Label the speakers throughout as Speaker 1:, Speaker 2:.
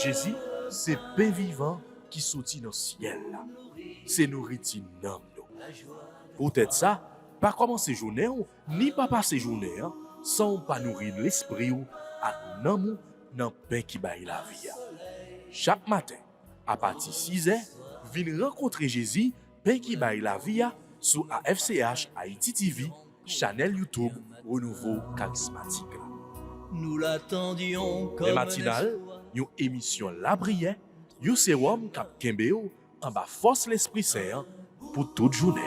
Speaker 1: Jésus, c'est pain vivant qui sortit dans le ciel. C'est nourriture dans nous. Peut-être ça, pas commencer journée ni pas passer journée sans pas nourrir l'esprit à nous dans pain qui baille la vie. Chaque matin, à partir de 6h, venez rencontrer Jésus, pain qui baille la vie sur AFCH Haïti TV, channel YouTube Renouveau Charismatique.
Speaker 2: Nous l'attendions comme
Speaker 1: le matinal, une émission La Prière, un sérum cap Kembeo en bas force l'Esprit Saint pour toute journée.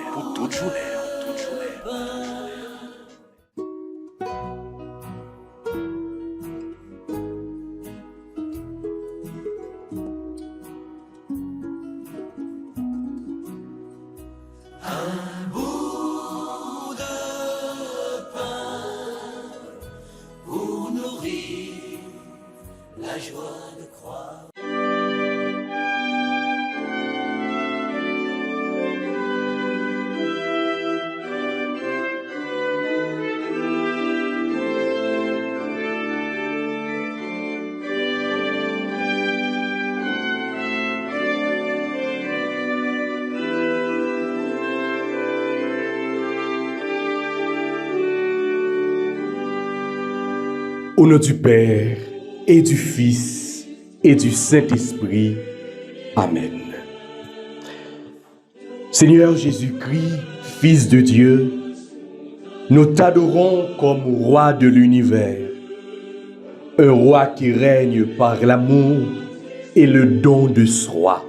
Speaker 2: la joie de croire.
Speaker 3: Au nom du Père, et du Fils, et du Saint-Esprit. Amen. Seigneur Jésus-Christ, Fils de Dieu, nous t'adorons comme roi de l'univers, un roi qui règne par l'amour et le don de soi,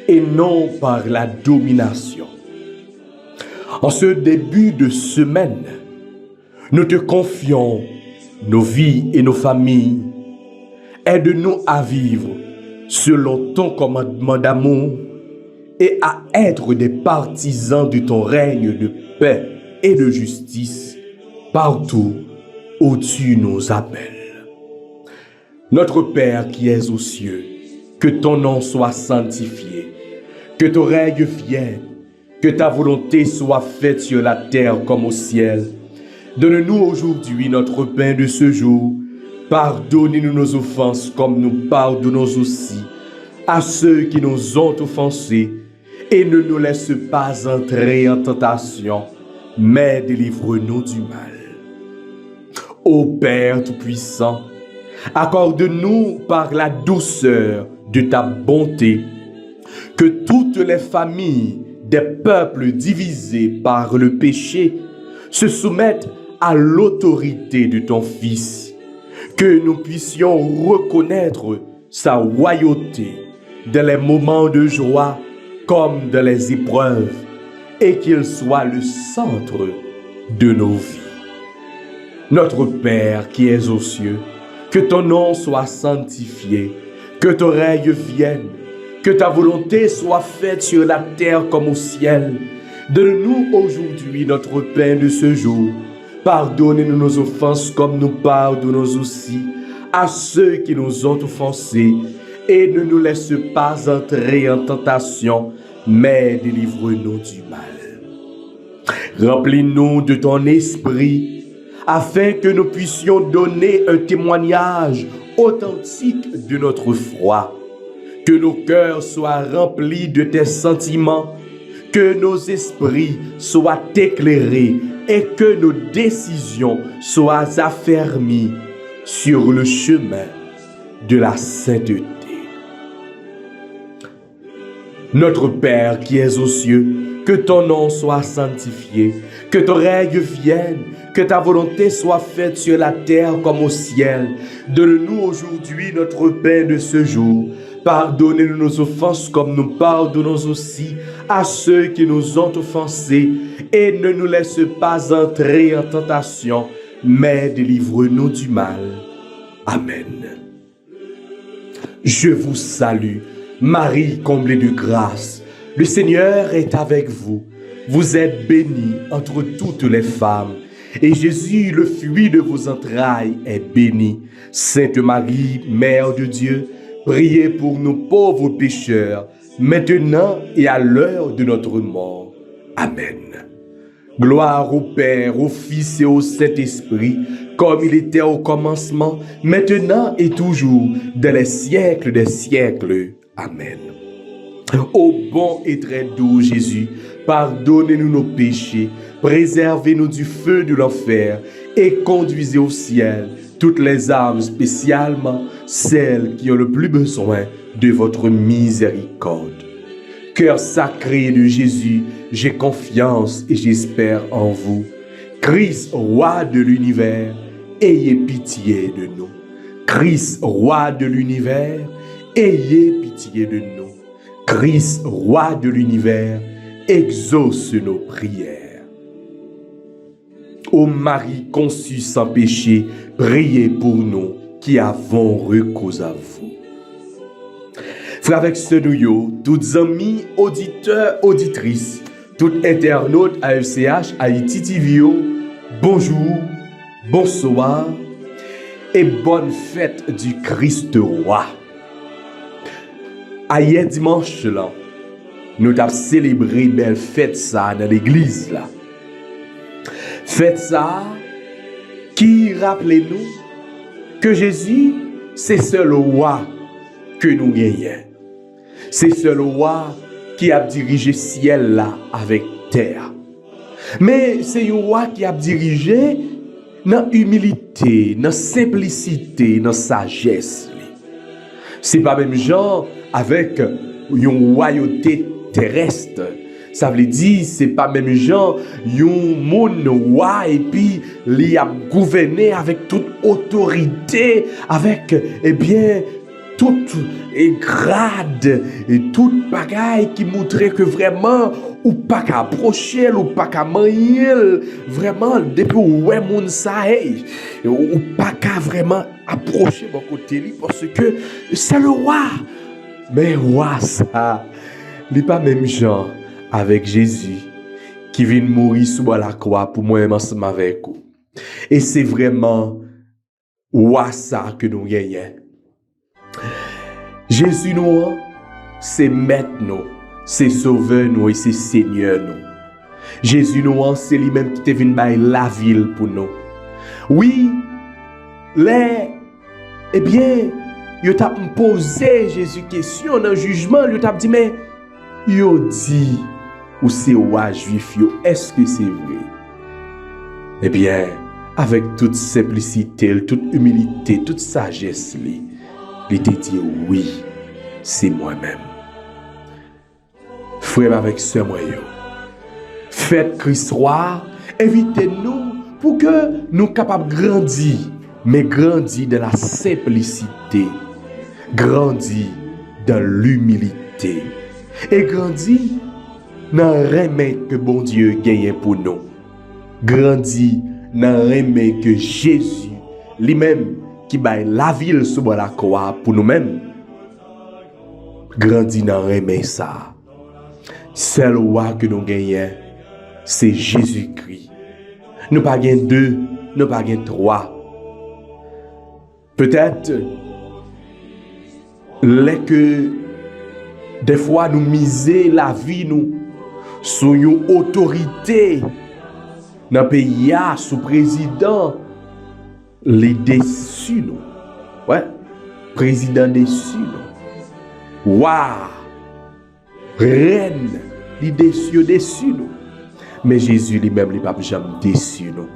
Speaker 3: et non par la domination. En ce début de semaine, nous te confions nos vies et nos familles. Aide-nous à vivre selon ton commandement d'amour et à être des partisans de ton règne de paix et de justice partout où tu nous appelles. Notre Père qui es aux cieux, que ton nom soit sanctifié, que ton règne vienne, que ta volonté soit faite sur la terre comme au ciel. Donne-nous aujourd'hui notre pain de ce jour. Pardonnez-nous nos offenses comme nous pardonnons aussi à ceux qui nous ont offensés. Et ne nous laisse pas entrer en tentation, mais délivre-nous du mal. Ô Père Tout-Puissant, accorde-nous par la douceur de ta bonté que toutes les familles des peuples divisés par le péché se soumettent à l'autorité de ton Fils, que nous puissions reconnaître sa royauté dans les moments de joie comme dans les épreuves, et qu'il soit le centre de nos vies. Notre Père qui es aux cieux, que ton nom soit sanctifié, que ton règne vienne, que ta volonté soit faite sur la terre comme au ciel. Donne-nous aujourd'hui notre pain de ce jour. Pardonnez-nous nos offenses comme nous pardonnons aussi à ceux qui nous ont offensés. Et ne nous laisse pas entrer en tentation, mais délivre-nous du mal. Remplis-nous de ton esprit, afin que nous puissions donner un témoignage authentique de notre foi. Que nos cœurs soient remplis de tes sentiments, que nos esprits soient éclairés et que nos décisions soient affermies sur le chemin de la sainteté. Notre Père qui es aux cieux, que ton nom soit sanctifié, que ton règne vienne, que ta volonté soit faite sur la terre comme au ciel. Donne-nous aujourd'hui notre pain de ce jour. Pardonnez-nous nos offenses comme nous pardonnons aussi à ceux qui nous ont offensés. Et ne nous laisse pas entrer en tentation, mais délivre-nous du mal. Amen. Je vous salue, Marie comblée de grâce. Le Seigneur est avec vous. Vous êtes bénie entre toutes les femmes. Et Jésus, le fruit de vos entrailles, est béni. Sainte Marie, Mère de Dieu, priez pour nous pauvres pécheurs, maintenant et à l'heure de notre mort. Amen. Gloire au Père, au Fils et au Saint-Esprit, comme il était au commencement, maintenant et toujours, dans les siècles des siècles. Amen. Ô bon et très doux Jésus, pardonnez-nous nos péchés, préservez-nous du feu de l'enfer et conduisez au ciel toutes les âmes, spécialement celles qui ont le plus besoin de votre miséricorde. Cœur sacré de Jésus, j'ai confiance et j'espère en vous. Christ, roi de l'univers, ayez pitié de nous. Christ, roi de l'univers, ayez pitié de nous. Christ, roi de l'univers, exauce nos prières. Ô Marie conçue sans péché, priez pour nous qui avons recours à vous. Frères avec ce nous, toutes amis, auditeurs, auditrices, tout internaute AFCH, Haïti TV, bonjour, bonsoir et bonne fête du Christ roi. Hier dimanche là, nous avons célébré belle fête ça dans l'église là. Fête ça qui rappelez-nous que Jésus c'est seul roi que nous gagnons. C'est seul roi qui a dirigé ciel là avec terre. Mais c'est un roi qui a dirigé dans humilité, dans simplicité, dans sagesse. C'est pas même genre avec une royauté terrestre. Ça veut dire c'est pas même genre un monde roi et puis il a gouverné avec toute autorité, avec toute grade et toute bagaille qui montrait que vraiment ou pas qu'à approcher ou pas qu'à manier vraiment depuis ouais moun ça ou pas qu'à vraiment approcher mon côté lui parce que c'est le roi. Mais roi ça n'est pas même genre avec Jésus qui vient mourir sous la croix pour moi ensemble avec vous. Et c'est vraiment roi ça que nous gagnons. Jésus nous, c'est maître nous, c'est sauveur nous et c'est seigneur nous. Jésus nous, c'est lui-même qui est venu bailler la ville pour nous. Oui, il t'a posé Jésus question dans le jugement, il t'a dit mais il dit ou c'est roi juif, est-ce que c'est vrai? Eh bien, avec toute simplicité, toute humilité, toute sagesse, il te dit oui, c'est moi-même. Frère avec ce moyen, faites Christ roi, invitez-nous pour que nous capables de grandir, mais grandir dans la simplicité, grandir dans l'humilité et grandir dans le remède que bon Dieu gagne pour nous. Grandir dans le remède que Jésus lui-même qui baille la ville sous la croix pour nous-mêmes. Grandis dans remède ça. Seul roi que nous gagnons, c'est Jésus-Christ. Nous pas gagnons deux, nous pas gagnons trois. Peut-être que des fois nous miser la vie nous sur une autorité dans le pays sous président. Les déçus, nous. Ouais. Président déçu, nous. Waouh. Reine, les déçus, nous. Mais Jésus lui-même, il n'a pas jamais déçu, nous.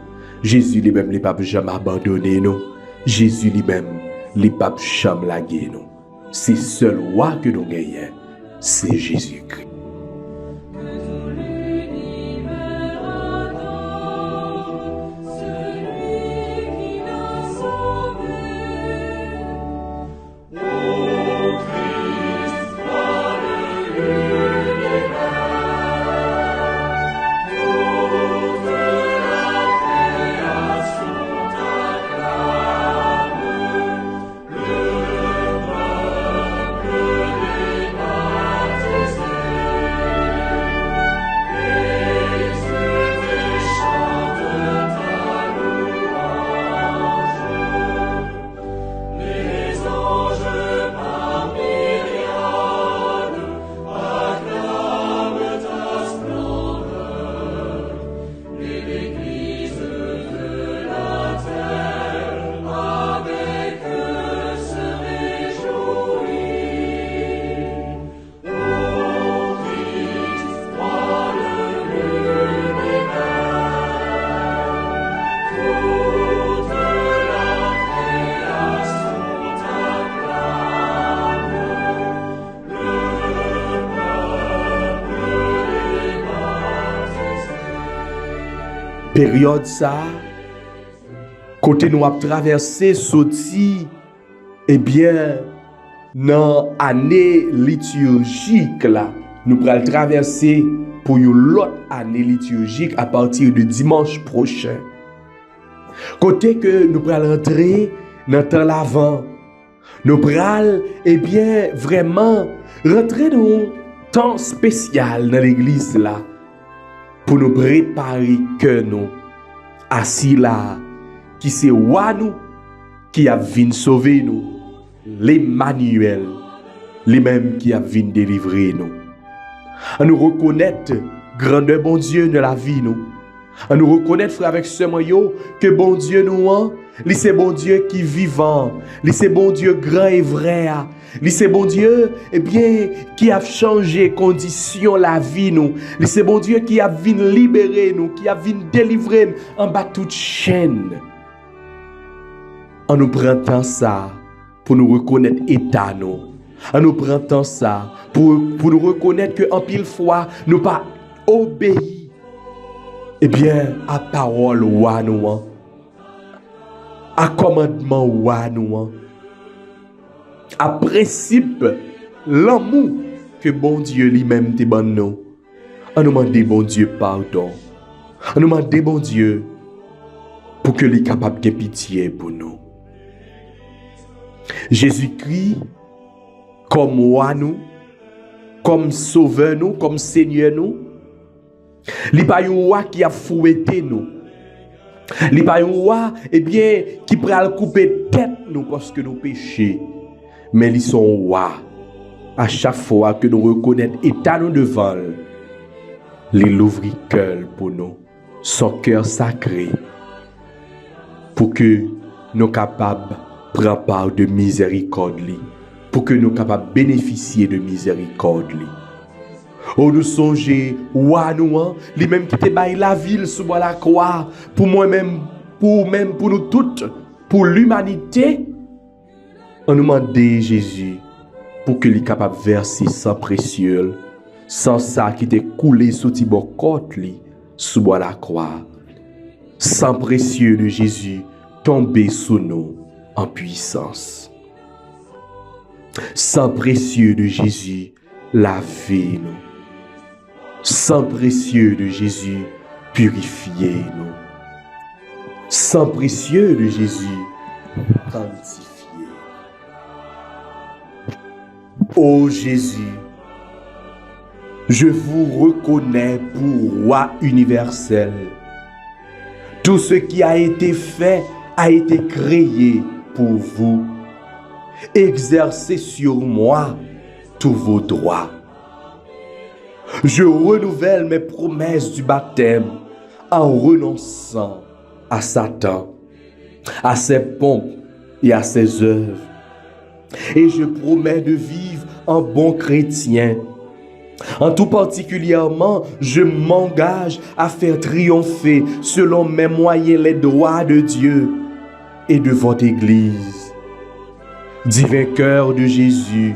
Speaker 3: Jésus lui-même, il n'a pas jamais abandonné, nous. Jésus lui-même, il n'a pas jamais lagué, nous. C'est seul roi que nous gagnons, c'est Jésus-Christ. période ça, côté nous a traversé, sorti, eh bien, dans l'année liturgique là, nous allons traverser pour une autre année liturgique à partir de dimanche prochain. Côté que nous allons rentrer dans le temps l'avant, nous allons, eh bien, vraiment rentrer dans un temps spécial dans l'église là, pour nous préparer que nous, assis là, qui c'est roi nous, qui a venu sauver nous, l'Emmanuel, les mêmes qui a venu délivrer nous. À nous reconnaître grandeur bon Dieu de la vie nous. À nous reconnaître frère avec ce moyen que bon Dieu nous a, c'est bon Dieu qui est vivant, c'est bon Dieu grand et vrai, c'est bon Dieu eh bien qui a changé condition la vie nous, c'est bon Dieu qui a venu libérer nous, qui a venu délivrer nous en bas toute chaîne. En nous prenant ça pour nous reconnaître état nous. En nous prenant ça pour nous reconnaître que en pile fois nous pas obéi eh bien à parole wa nous, à commandement wa nous, à principe l'amour que bon Dieu lui-même te ban nous. On nous demande bon Dieu pardon. On nous demande bon Dieu pour que lui capable de pitié pour nous. Jésus-Christ comme roi nous, comme sauveur nous, comme Seigneur nous. Il pas un roi qui a fouetté nous. Il pas un roi eh bien qui pral couper tête nous parce que nous péchons. Mais ils sont rois. À chaque fois que nous reconnaissons état nous devant, il ouvre cœur pour nous, son cœur sacré, pour que nous capables de prendre part de miséricorde, pour que nous capables de bénéficier de miséricorde. Oh, nous songeons, roi nous, lui même qui te baille la ville sous la croix, pour moi-même, pour nous toutes, pour l'humanité. On nous demande Jésus pour que lui capable de verser sang précieux, sans ça qui t'est coulé sous Tibor côte sous la croix. Sang précieux de Jésus tombé sous nous en puissance. Sang précieux de Jésus lavez-nous. Sang précieux de Jésus purifiez-nous. Sang précieux de Jésus sanctifiez. Ô Jésus, je vous reconnais pour roi universel. Tout ce qui a été fait a été créé pour vous. Exercez sur moi tous vos droits. Je renouvelle mes promesses du baptême en renonçant à Satan, à ses pompes et à ses œuvres. Et je promets de vivre en bon chrétien. En tout particulièrement, je m'engage à faire triompher selon mes moyens les droits de Dieu et de votre Église. Divin cœur de Jésus,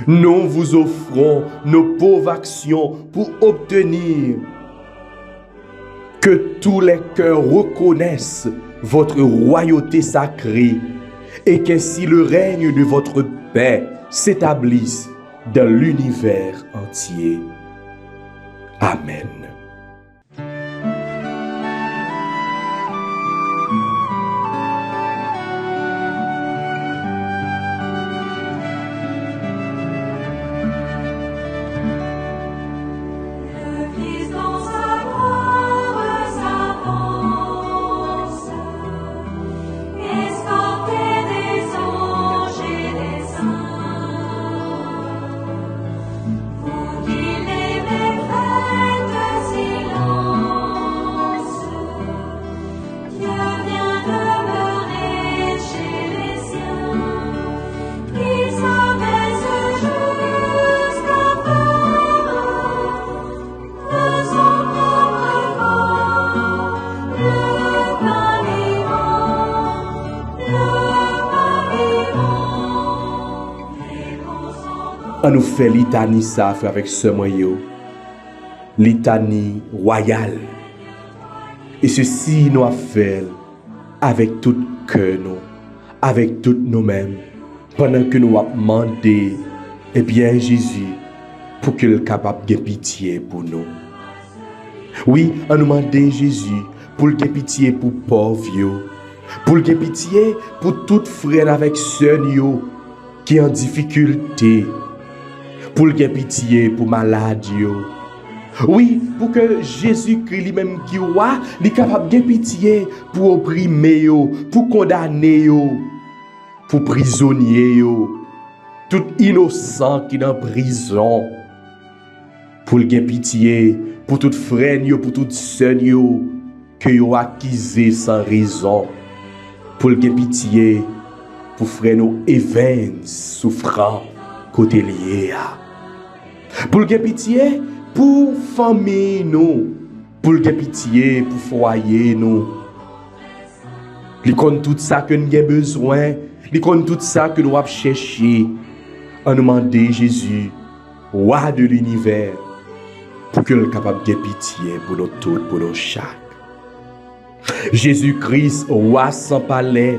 Speaker 3: nous vous offrons nos pauvres actions pour obtenir que tous les cœurs reconnaissent votre royauté sacrée et qu'ainsi le règne de votre paix s'établisse dans l'univers entier. Amen. On nous fait litanie ça avec ce moyen, litanie royale. Et ceci nous a fait avec tout cœur, nous, avec tout nous-mêmes, pendant que nous avons demandé, eh bien, Jésus, pour qu'il soit capable de pitié pour nous. Oui, on nous demande Jésus pour qu'il ait pitié pour les pauvres, pour qu'il ait pitié pour tout frère avec sœur qui est en difficulté, pour qu'il ait pitié pour les malades. Oui, pour que Jésus-Christ lui-même qui est capable de pitié pour opprimer, pour condamner, pour prisonnier, tout innocent qui est en prison, pour qu'il ait pitié pour tout frère, pour toute sœur que vous accusé sans raison, pour qu'il ait pitié pour frère nous Evans souffrant côté lié, pour qu'il ait pitié pour famille nous, pour qu'il ait pitié pour foyer nous. Il connaît tout ça que nous avons besoin, il connaît tout ça que nous avons cherché. On demande Jésus, roi de l'univers, pour qu'il soit capable de pitié pour nous tous, pour nous chaque. Jésus-Christ, roi sans palais,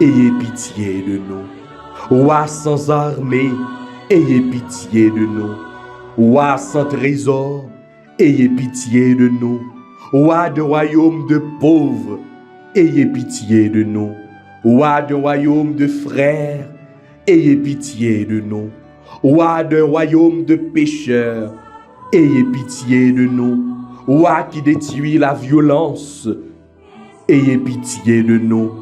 Speaker 3: ayez pitié de nous. Roi sans armée, ayez pitié de nous. Roi sans trésor, ayez pitié de nous. Roi de royaume de pauvres, ayez pitié de nous. Roi de royaume de frères, ayez pitié de nous. Roi de royaume de pécheurs, ayez pitié de nous. Roi qui détruit la violence, ayez pitié de nous.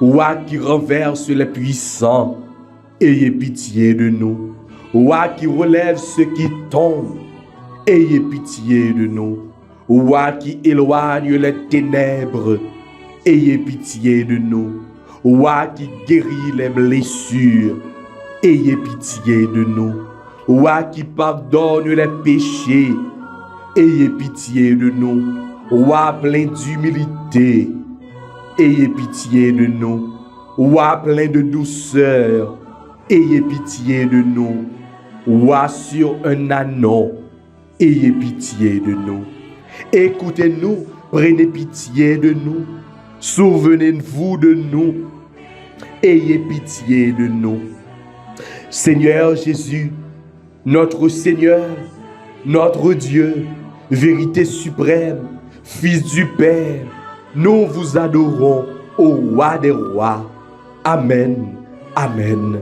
Speaker 3: Roi qui renverse les puissants, ayez pitié de nous. Roi qui relève ceux qui tombent, ayez pitié de nous. Roi qui éloigne les ténèbres, ayez pitié de nous. Roi qui guérit les blessures, ayez pitié de nous. Roi qui pardonne les péchés, ayez pitié de nous. Roi plein d'humilité, ayez pitié de nous. Roi plein de douceur, ayez pitié de nous. Roi sur un ânon, ayez pitié de nous. Écoutez-nous, prenez pitié de nous. Souvenez-vous de nous, ayez pitié de nous. Seigneur Jésus, notre Seigneur, notre Dieu, vérité suprême, Fils du Père, nous vous adorons, ô roi des rois. Amen, amen,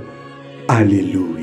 Speaker 3: alléluia.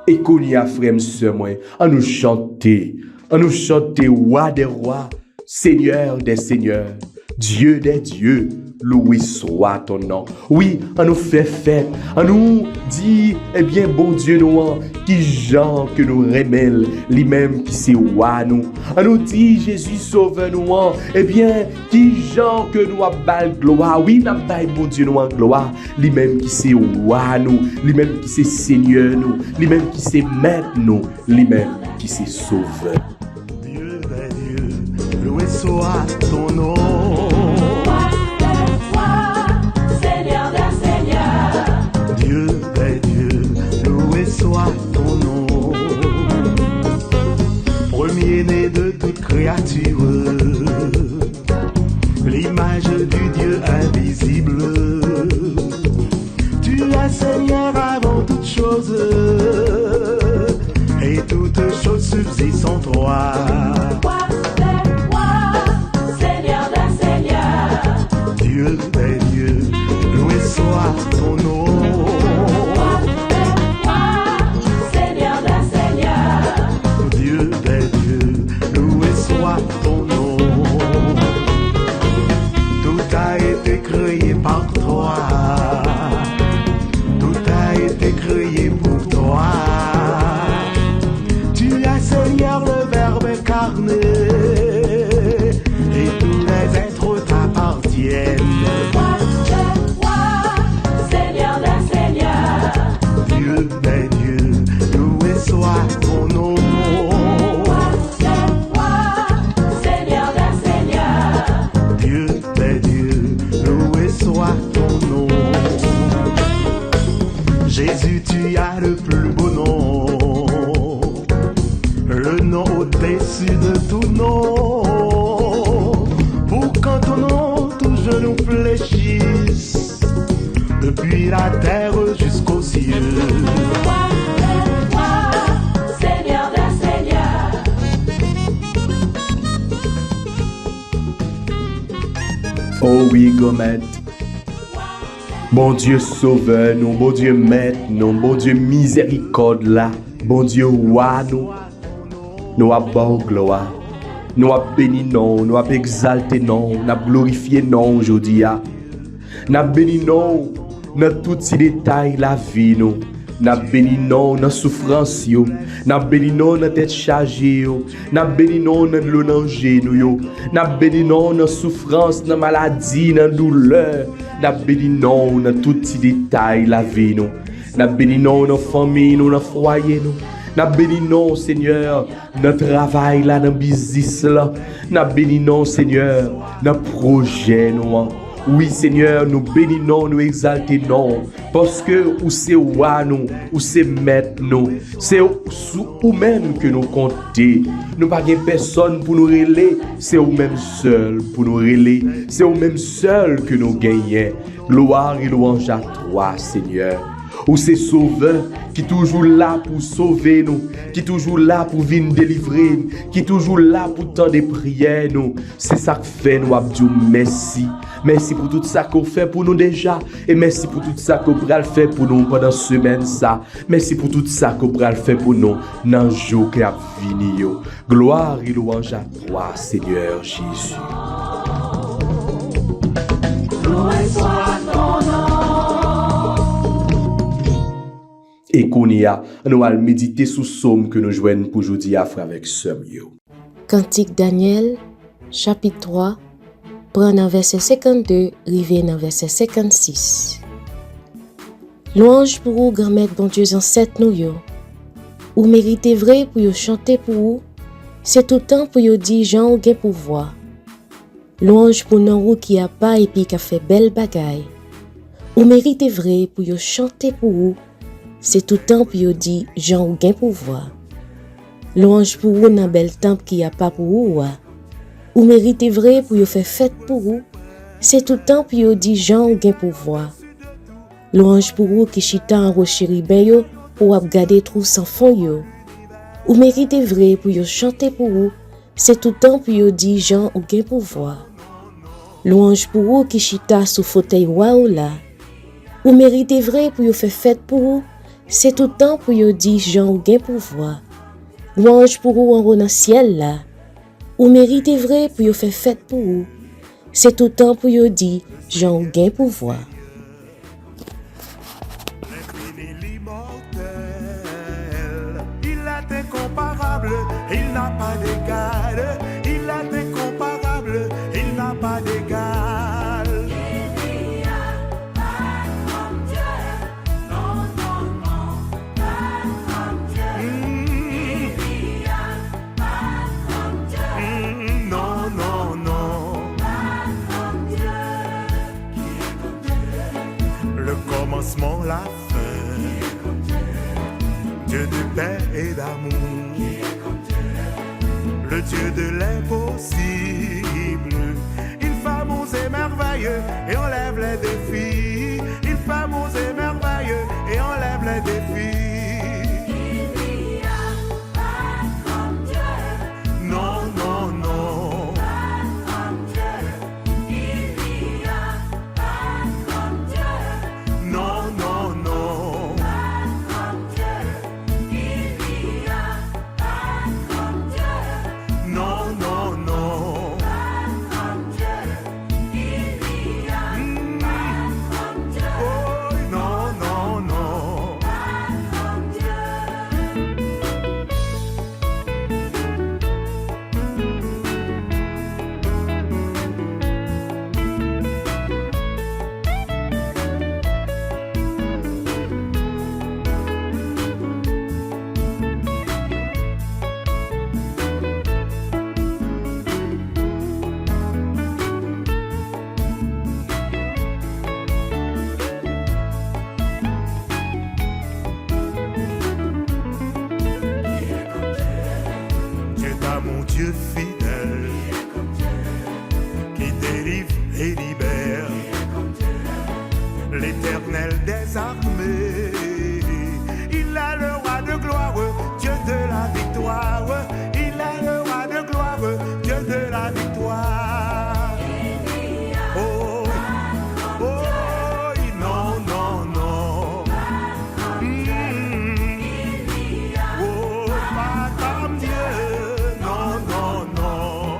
Speaker 3: Et qu'on y a, frère, sœur, moi, à nous chanter, roi des rois, Seigneur des seigneurs, Dieu des dieux, loué soit ton nom. Oui, on nous fait fête, on nous dit, eh bien, bon Dieu, nous, qui gens que nous remèlent, lui-même qui c'est roi nous. On nous dit, Jésus sauve nous, eh bien, qui gens que nous avons gloire. Oui, nous avons bon Dieu, nous en gloire, lui-même qui c'est roi nous, lui-même qui c'est Seigneur nous, lui-même qui c'est maître nous, lui-même qui c'est sauveur.
Speaker 4: Dieu des dieux, loué soit ton nom. Soit ton nom, premier-né de toute créature, l'image du Dieu invisible. Tu incarné, et tous les êtres t'appartiennent.
Speaker 5: Seigneur des seigneurs,
Speaker 4: Dieu des dieux, loué soit ton nom.
Speaker 5: Seigneur des seigneurs,
Speaker 4: Dieu des dieux, loué soit ton nom. Jésus, tu as le plus beau nom, le nom au-dessus de tout nom. Pour qu'en ton nom, tout genou fléchisse, depuis la terre jusqu'aux cieux.
Speaker 5: Seigneur des seigneurs,
Speaker 3: Oh oui, Gomet. Bon Dieu sauveur, nous, bon Dieu maître, nous, bon Dieu miséricorde là, bon Dieu roi nous. Nous avons gloire, nous avons béni non, nous avons exalté non, nous avons glorifié non aujourd'hui. Nous avons béni non dans tous ces détails la vie nous. Nous avons béni non dans la souffrance, nous avons béni non dans la tête chargée, nous avons béni non dans le danger, nous avons béni non dans la souffrance, dans la maladie, dans la douleur, nous avons béni non dans tous ces détails la vie nous. Nous avons béni non dans la famille, dans le foyer nous. Nous béni non, Seigneur, notre travail là, notre business là. Nous béni non, Seigneur, notre projet nous. Oui, Seigneur, nous bénissons, nous exaltons, parce que ou c'est roi nous, ou c'est maître nous, c'est ou même que nous comptons. Nous pas personne pour nous relayer, c'est ou même seul pour nous relayer, c'est ou même seul que nous gagnons. Gloire et louange à toi, Seigneur. Ou c'est sauveur qui est toujours là pour sauver nous, qui est toujours là pour venir délivrer, qui est toujours là pour tant de prières nous. C'est ça que fait nous abdou merci. Merci pour tout ça qu'on fait pour nous déjà et merci pour tout ça qu'on pourra faire pour nous pendant semaine ça. Merci pour tout ça qu'on pourra faire pour nous dans le jour qui a fini. Gloire et louange à toi, Seigneur Jésus.
Speaker 5: loué soit ton nom.
Speaker 3: Et qu'on y a, nous allons méditer sous somme que nous joignons pour aujourd'hui à frère avec somme.
Speaker 6: Cantique Daniel, chapitre 3, prend dans verset 52, rivé dans verset 56. Louange pour vous, grand maître bon Dieu ancêtre nous yo. Ou méritez vrai pour yo chanter pour vous, c'est tout temps pour yo dire Jean ou gen pouvoir. Louange pour nous qui a pas et puis qui a fait belle bagaille. Ou méritez vrai pour yo chanter pour vous, c'est tout temps pour yo dire Jean ou gen pouvoir. Louange pour vous dans bel temple qui a pas pour vous. Ou méritez vrai pour yo faire fête pour vous, c'est tout temps pour yo dire Jean ou gen pouvoir. Louange pour vous qui chita en rocher riben yo pour ap gade trou sans fond yo. Ou méritez vrai pour yo chanter pour vous, c'est tout temps pour yo dire Jean ou gen pouvoir. Louange pour vous qui chita sous fauteuil roi ou là. Ou méritez vrai pour yo faire fête pour vous, c'est tout temps pour yo dire Jean ou gen pouvoir. Louange pour vous en haut dans ciel là. Ou méritez vrai pour yo faire fête pour vous, c'est tout temps pour yo dire Jean ou gen pouvoir.
Speaker 4: L'infini, l'immortel, il est incomparable, il n'a pas d'égal. Il est incomparable, il n'a pas d'égal.
Speaker 5: Il n'y a pas comme Dieu, non, non, non, pas comme Dieu. Il n'y a pas comme Dieu,
Speaker 4: Non, non, non.
Speaker 5: pas comme Dieu.
Speaker 4: Le commencement, la fin. Dieu de paix et d'amour. Le Dieu de l'impossible. Il fameux et merveilleux et enlève les défis. Il fameux et merveilleux et enlève les défis.
Speaker 5: Il n'y a pas comme Dieu,
Speaker 4: Non, non, non.
Speaker 5: pas comme Dieu. Il n'y a pas comme Dieu,
Speaker 4: Non, non, non.
Speaker 5: pas comme Dieu. Il n'y a pas comme Dieu,
Speaker 4: Non, non, non.
Speaker 5: pas comme Dieu. Il n'y a pas
Speaker 4: Dieu fidèle, qui délivre et libère, l'Éternel des armées. Il a le roi de gloire, Dieu de la victoire. Il a le roi de gloire, Dieu de la victoire. Oh, oh, non, non, non. Oh, pas comme Dieu, non, non, non.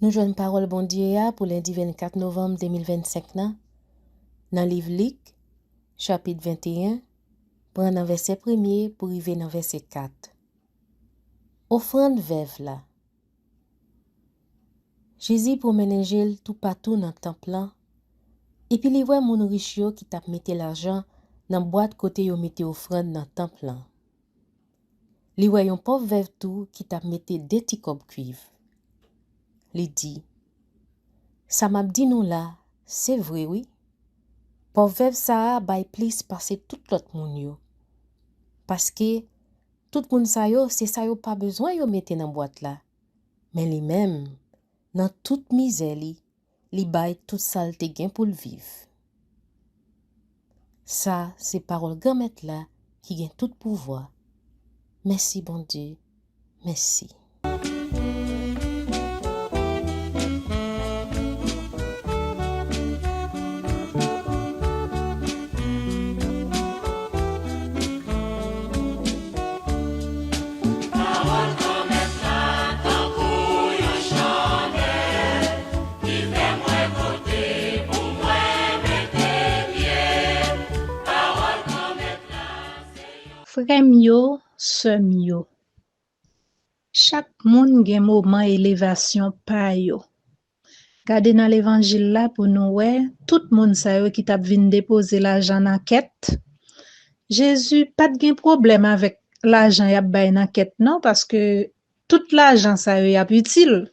Speaker 6: Nous jouons parole bon Dieu pour lundi 24 novembre 2025 dans le livre Luc, chapitre 21, prendre dans verset 1er pour arriver dans verset 4. Offrande veuve là. Jésus promène l'Évangile tout partout dans le temple là. Et puis il voit mon riche yo qui t'a metté l'argent dans boîte côté yo metté offrande dans le temple là. Il voit un pauvre veuve tout qui t'a metté des petits cobs cuivre. Il dit, ça m'a dit nous là, c'est vrai oui. Pauvre veuve ça bay plus passer tout l'autre moun yo. Parce que tout moun sa yo, c'est ça yo pas besoin yo mette dans boîte là. Mais lui même dans toute misère li bay tout saleté gen pour le vivre. Ça c'est parole grand maître là qui gagne tout pouvoir. Merci bon Dieu. Merci.
Speaker 7: Frèm yo, sèm yo. Chaque moun gen moment élévation pa yo. Gade dans l'évangile là pour nous tout moun sa yo qui t'a vinn déposer l'argent dans quête. Jésus pas de problème avec l'argent y a bay dans quête non parce que tout l'argent sa yo y a utile.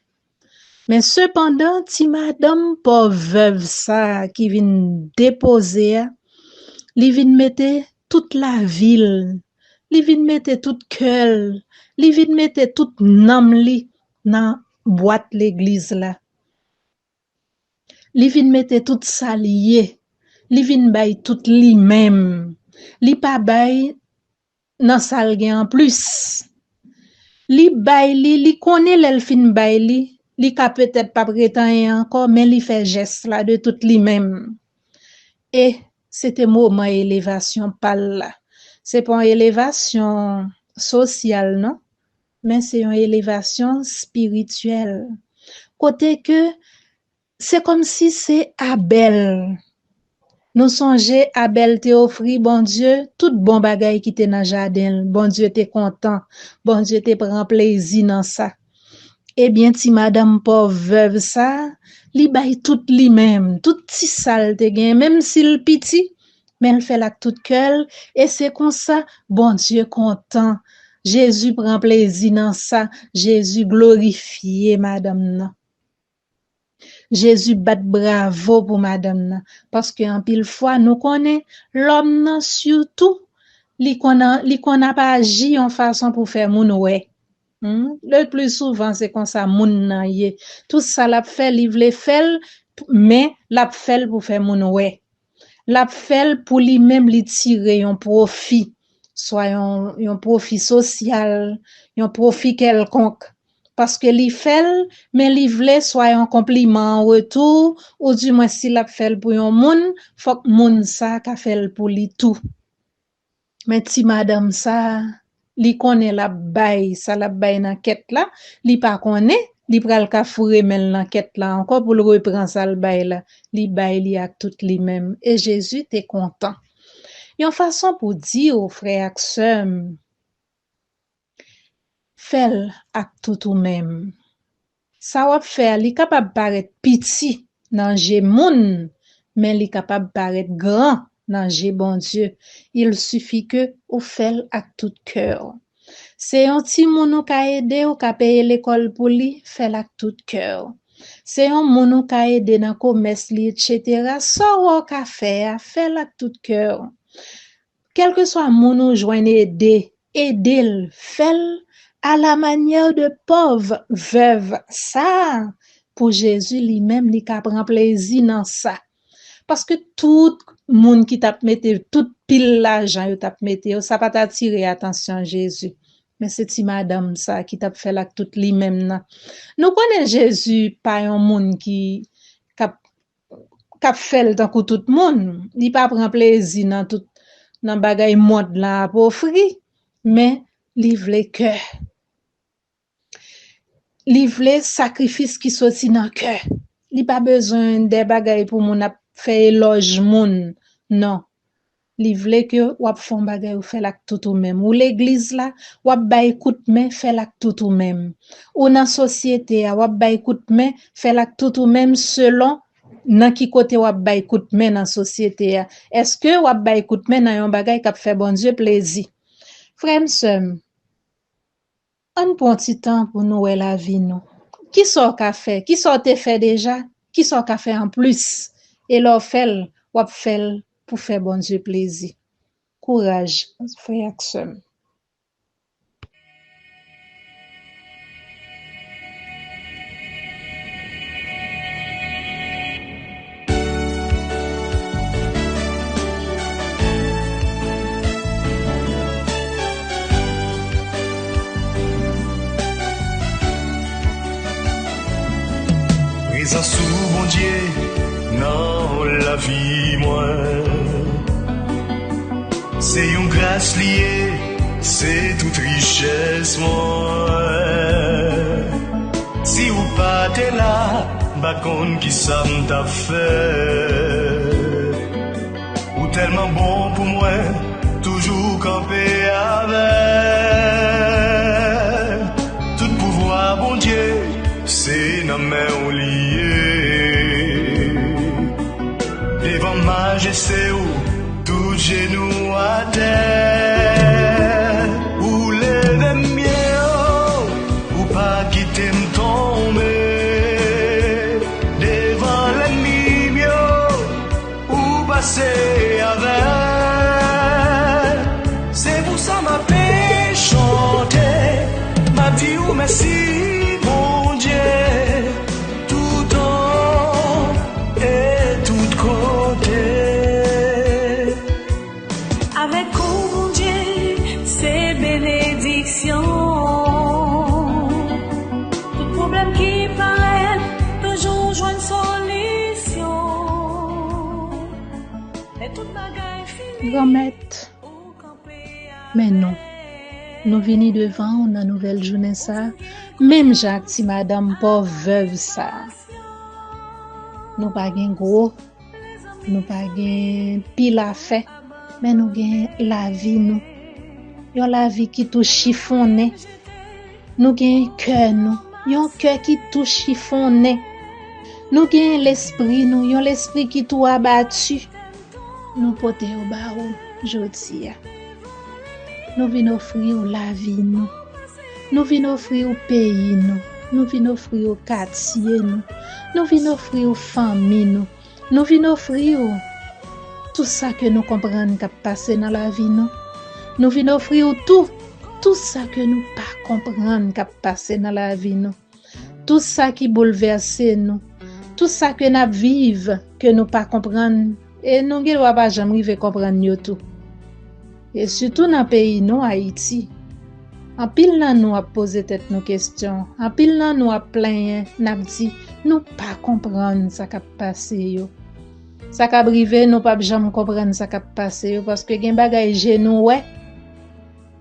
Speaker 7: Mais cependant, ti madame pauvre veuve ça qui vinn déposer, li vinn mette toute la ville, li vinn mette tout cœur, li vinn mette tout nam li dans boîte l'église là. Li vinn mette tout sa lié, li vinn bay tout li même. Li pa bay nan sal gen en plus. Li bay li connaît l'el fin bay li ka peut-être pas prétendre encore mais li fait geste là de tout li même. Et c'était moment élévation pal là. C'est pas une élévation sociale non, mais c'est une élévation spirituelle. Côté que c'est comme si c'est Abel. Nous songeons Abel te offri bon Dieu tout bon bagay qui te dans jardin, bon Dieu te content, bon Dieu te prend plaisir dans ça. Eh bien ti madame pauvre veuve ça, li bay tout li même, tout ti sale te gen même s'il petit, mais elle fait la tout cœur et c'est comme ça bon Dieu content. Jésus prend plaisir dans ça, Jésus glorifié madame nan. Jésus bat bravo pour madame nan parce que en pile fois nous connaît l'homme nan surtout li qu'on a pas agi en façon pour faire moun ouais. Le plus souvent c'est comme ça moun nan yé. Tout ça l'a fait li vle fait mais l'a fait pour faire moun ouais. L'a fait pour lui même li tirer un profit, soit un profit social, un profit quelconque. Parce que li fait mais li vle soit un compliment en retour ou du moins si l'a fait pour un moun faut que moun ça ka fait pour li tout. Mais ti madame ça li connaît la bail, ça la bail dans quête là, li pas connaît, li pral ka fourrer men dans quête là encore pour le reprendre ça le bail là, li bail li ak tout li même et Jésus était content. Yon façon pour dire aux frères ak sœurs, fèl ak tout ou même. Ça wap faire, li capable paraître petit dans jè moun, mais li capable paraître grand dans jè bon Dieu. Il suffit que ou fèl ak tout cœur. C'est un ti moun ou ka aider ou ka payer l'école pour li, fèl ak tout cœur. C'est un moun ou ka aider dans commerce li, etc. Ça ou ka faire, fèl ak tout cœur. Quel que soit moun ou joine aider, aidel, fèl à la manière de pauvre veuve. Ça, pour Jésus lui-même, li ka prend plaisir dans ça. Parce que tout monde qui t'a mette, toute pile l'argent yo t'a mette, ça pas t'attirer attention Jésus. Mais c'est ti madame ça qui t'a fait là tout lui-même nan. Nous connaissons Jésus pas un monde qui k'ap fait tant que tout monde. Il pas prend plaisir dans tout dans bagay mode là pour offrir, mais li vle cœur. Li vle sacrifice qui sorti dans cœur. Li pas besoin des bagay pour moun ap fait éloge moun. Non. Li vle que ou ap fon bagay ou fait lak tout ou même. Ou l'église là, ou ap bay kout men fait lak tout ou même. Ou dans société ou ap bay kout men fait lak tout ou même selon nan ki côté ou ap bay kout men dans société. Est-ce que ou ap bay kout men nan yon bagay k'ap fait bon Dieu plaisir? Frère m'sem, on prend petit temps pour nous la vie nous. Qui sort ka fait? Qui sort te fait déjà? Qui sort ka fait en plus? Et l'on fait ou ap fait pour faire bon Dieu plaisir. Courage, frère ak sœur.
Speaker 4: Présence sous bon Dieu dans la vie moi. C'est une grâce liée, c'est toute richesse moi. Si ou pas t'es là, bah kon qui ça m't'a fait. Ou tellement bon pour moi, toujours campé avec. Tout pouvoir bon Dieu, c'est dans main ou lié. Devant majesté ou tout genou à terre. Ou lever mieux ou pas quitter me tomber. Devant l'ennemi mieux ou passer avec. C'est pour ça m'a fait chanter, m'a dit ou merci.
Speaker 7: Grand-mère, mais non, nous venons devant dans nouvelle journée ça, même Jacques, si madame pauvre veuve ça. Nous pas gen gros, nous pas gen pile à faire, mais nous gen la vie nous. Yon la vie qui tout chiffonné. Nous gen cœur nous, yon cœur qui tout chiffonné. Nous gen l'esprit nous, yon l'esprit qui tout abattu. Nous porter au barreau jodi. Nous vinn offrir la vie nous. Nous vinn offrir au pays nous. Nous vinn offrir au quartier nous. Nous vinn offrir aux familles nous. Nous vinn offrir tout ça que nous comprenons qu'a passé dans la vie nous. Nous vinn offrir tout ça que nous pas comprendre qu'a passé dans la vie nous. Tout ça qui bouleverse nous. Tout ça que nous vivons que nous pas comprendre. Et nous ne pouvons pas jamais comprendre tout. Et surtout dans le pays, nous, Haïti, en pile nan nous a posé tête nos questions, en pile nan nous a plaint, n'a dit, nous pas comprendre ça qui a passé yo. Ça qui a brivé, nous pas jamais comprendre ça qui a passé yo parce que gen bagay genou ouais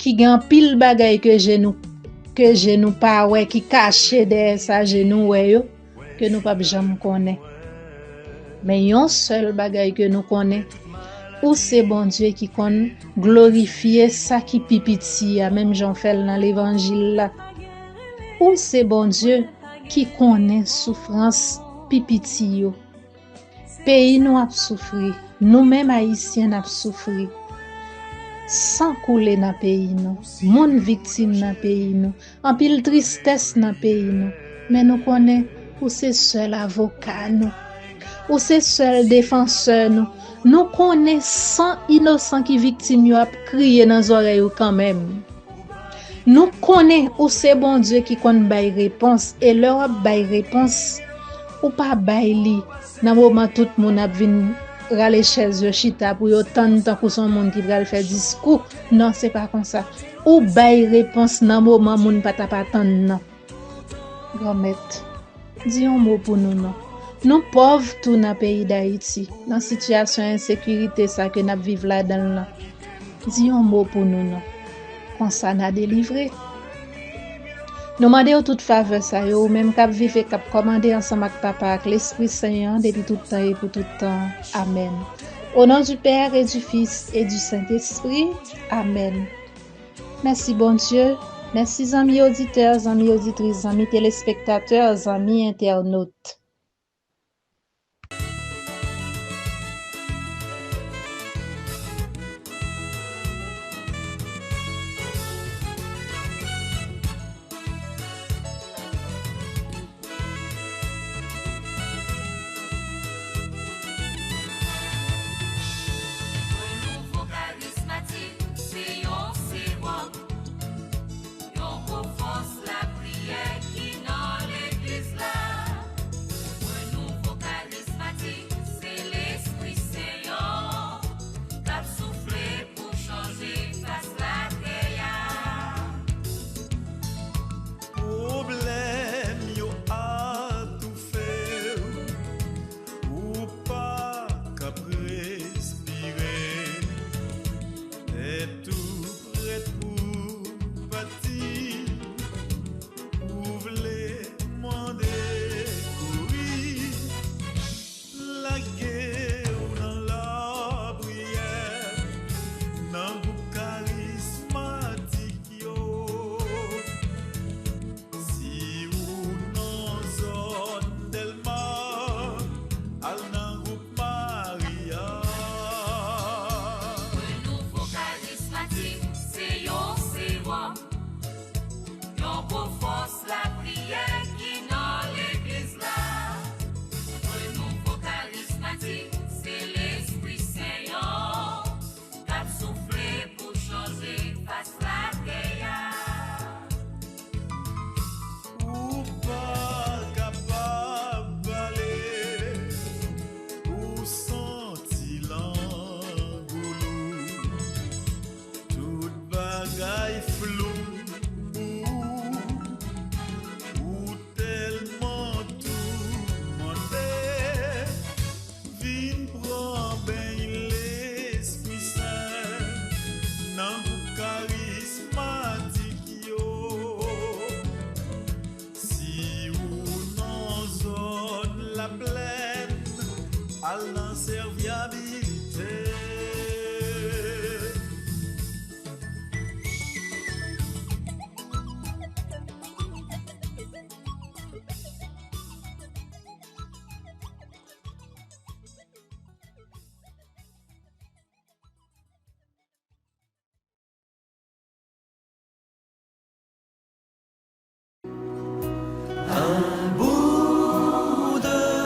Speaker 7: qui gen pile bagay que genou pas ouais qui caché derrière sa genou ouais yo que nous pas jamais connaît. Mais yon seul bagay que nous connaît ou c'est bon Dieu qui kon glorifier ça qui pipiti a même Jean fait dans l'évangile là. Ou c'est bon Dieu qui connaît souffrance pipiti yo. Pays nous a souffri, nous-mêmes haïtiens a souffri. Sans couler dans pays nous, moun victime dans pays nous, en pile tristesse dans pays nous. Mais nous connaît ou c'est seul avocat nous, ou c'est seul défenseur nous. Nous connaît 100 innocents qui victime yo a crier dans oreilles quand même. Nous connaît ou c'est bon Dieu qui konn bay réponse et leur bay réponse ou pas bay li dans moment tout moun a vinn rale chaise yo chita pour yo tant pour son monde qui pral faire discours. Non, c'est pas comme ça. Ou bay réponse dans moment moun pa ta pa tan non. Grand-mère, dis un mot pour nous non. Nous pauvres tout dans pays d'Haïti, dans situation insécurité ça que n'a vivre là dans là. Dis un mot pour nous non. Comme ça n'a délivré. Nous demandons toute faveur ça yo même cap vivre cap commander ensemble avec papa avec l'Esprit Saint depuis tout temps et pour tout temps. Amen. Au nom du Père et du Fils et du Saint-Esprit. Amen. Merci bon Dieu. Merci amis auditeurs, amis auditrices, amis téléspectateurs, amis internautes.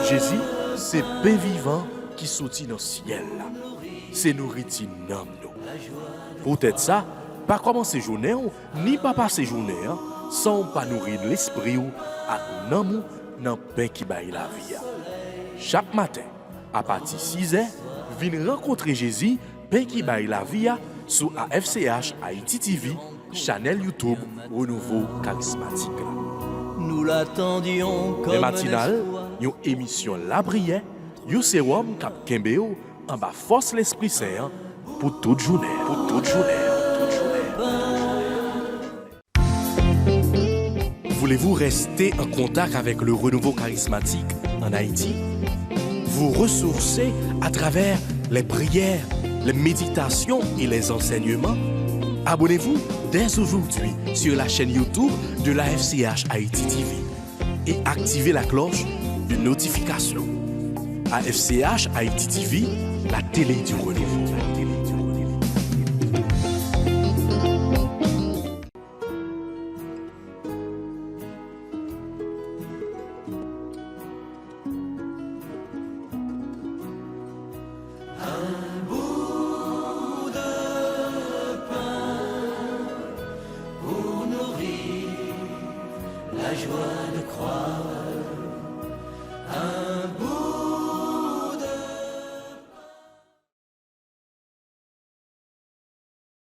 Speaker 1: Jésus, c'est pain vivant qui sortit dans le ciel. C'est nourriture dans nous. Peut-être ça, pas commencer journée ni pas passer journée sans pas nourrir l'esprit ou avec l'amour dans le pain qui baille la vie. Chaque matin, à partir de 6h, venez rencontrer Jésus, pain qui baille la vie sur AFCH Haïti TV, channel YouTube Renouveau Charismatique.
Speaker 2: Nous l'attendions comme
Speaker 1: Les matinales, une émission La Prière, un sérum cap Kembeo en bas force l'Esprit Saint pour toute journée. Pour toute journée. Voulez-vous rester en contact avec le renouveau charismatique en Haïti? Vous ressourcer à travers les prières, les méditations et les enseignements? Abonnez-vous dès aujourd'hui sur la chaîne YouTube de la FCH Haïti TV et activez la cloche de notification. AFCH Haïti TV, la télé du renouveau.